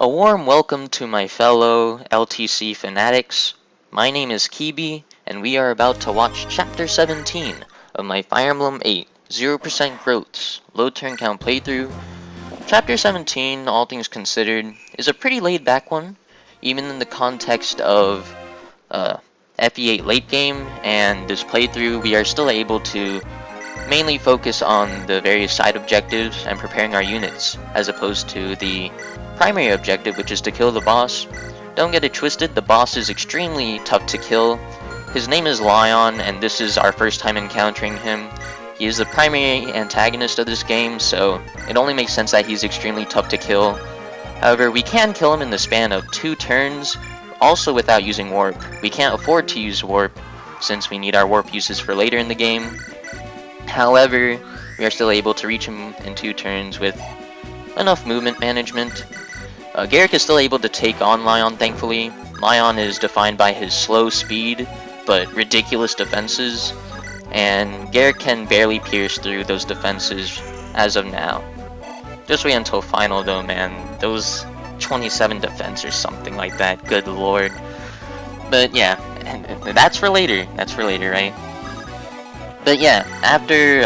A warm welcome to my fellow LTC fanatics. My name is Kibi, and we are about to watch Chapter 17 of my Fire Emblem 8 0% Growths low turn count playthrough. Chapter 17, all things considered, is a pretty laid back one, even in the context of FE8 late game, and this playthrough we are still able to mainly focus on the various side objectives and preparing our units, as opposed to the primary objective, which is to kill the boss. Don't get it twisted, the boss is extremely tough to kill. His name is Lyon, and this is our first time encountering him. He is the primary antagonist of this game, so it only makes sense that he's extremely tough to kill. However, we can kill him in the span of 2 turns, also without using warp. We can't afford to use warp, since we need our warp uses for later in the game. However, we are still able to reach him in 2 turns with enough movement management. Gerik is still able to take on Lyon, thankfully. Lyon is defined by his slow speed, but ridiculous defenses, and Gerik can barely pierce through those defenses as of now. Just wait until final though, man. Those 27 defense or something like that, good lord. But yeah, that's for later, right? But yeah, after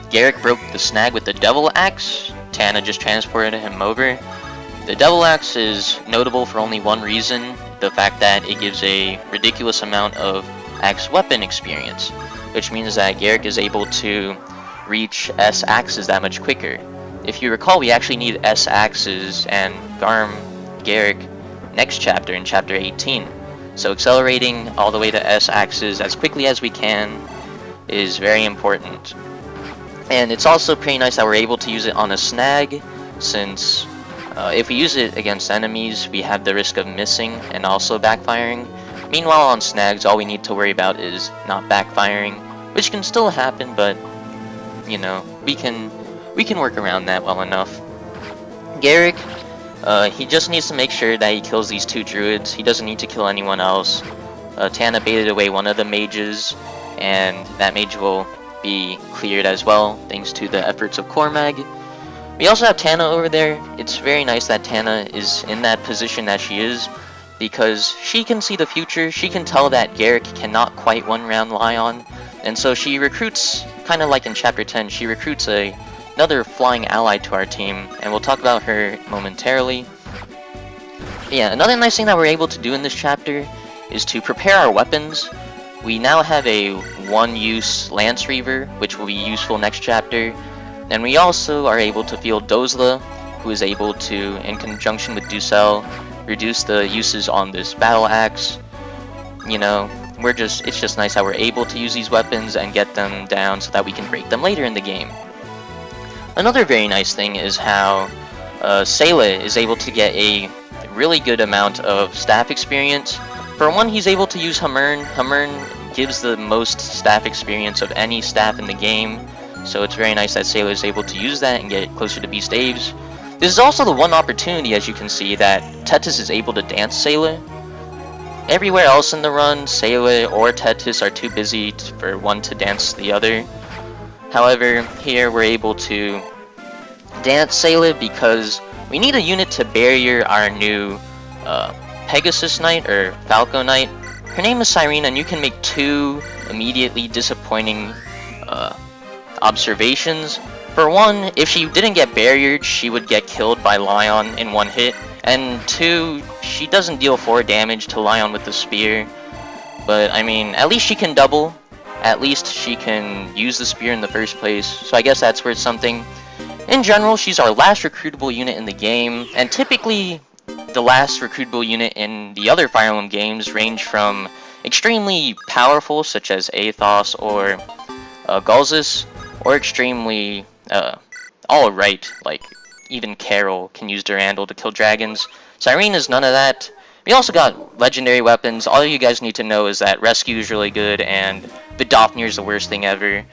Gerik broke the snag with the Devil Axe, Tana just transported him over. The Devil Axe is notable for only one reason, the fact that it gives a ridiculous amount of axe weapon experience, which means that Gerik is able to reach S axes that much quicker. If you recall, we actually need S axes and Garm Gerik next chapter in chapter 18, so accelerating all the way to S axes as quickly as we can is very important. And it's also pretty nice that we're able to use it on a snag, since if we use it against enemies, we have the risk of missing and also backfiring. Meanwhile, on snags, all we need to worry about is not backfiring, which can still happen, but you know, we can work around that well enough. Gerik, he just needs to make sure that he kills these 2 druids. He doesn't need to kill anyone else. Tana baited away one of the mages, and that mage will be cleared as well, thanks to the efforts of Cormag. We also have Tana over there. It's very nice that Tana is in that position that she is, because she can see the future. She can tell that Gerik cannot quite one-round Lyon, and so she recruits, kind of like in Chapter 10, she recruits another flying ally to our team, and we'll talk about her momentarily. But yeah, another nice thing that we're able to do in this chapter is to prepare our weapons. We now have a 1-use Lance Reaver, which will be useful next chapter. And we also are able to field Dozla, who is able to, in conjunction with Ducel, reduce the uses on this battle axe. You know, it's just nice that we're able to use these weapons and get them down so that we can break them later in the game. Another very nice thing is how Saleh is able to get a really good amount of staff experience. For one, he's able to use Hammern. Hammern gives the most staff experience of any staff in the game, so it's very nice that Saleh is able to use that and get closer to B Staves. This is also the one opportunity, as you can see, that Tethys is able to dance Saleh. Everywhere else in the run, Saleh or Tethys are too busy for one to dance the other. However, here we're able to dance Saleh because we need a unit to barrier our new Pegasus Knight, or Falco Knight. Her name is Syrene, and you can make 2 immediately disappointing observations. For one, if she didn't get barriered, she would get killed by Lyon in 1 hit. And 2, she doesn't deal 4 damage to Lyon with the spear. But I mean, at least she can double. At least she can use the spear in the first place. So I guess that's worth something. In general, she's our last recruitable unit in the game, and typically the last recruitable unit in the other Fire Emblem games range from extremely powerful, such as Athos or Gulzus, or extremely alright, like even Carol can use Durandal to kill dragons. Syrene is none of that. We also got legendary weapons. All you guys need to know is that Rescue is really good, and Vidofnir is the worst thing ever.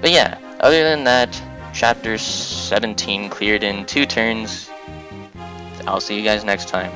But yeah, other than that, Chapter 17 cleared in 2 turns. I'll see you guys next time.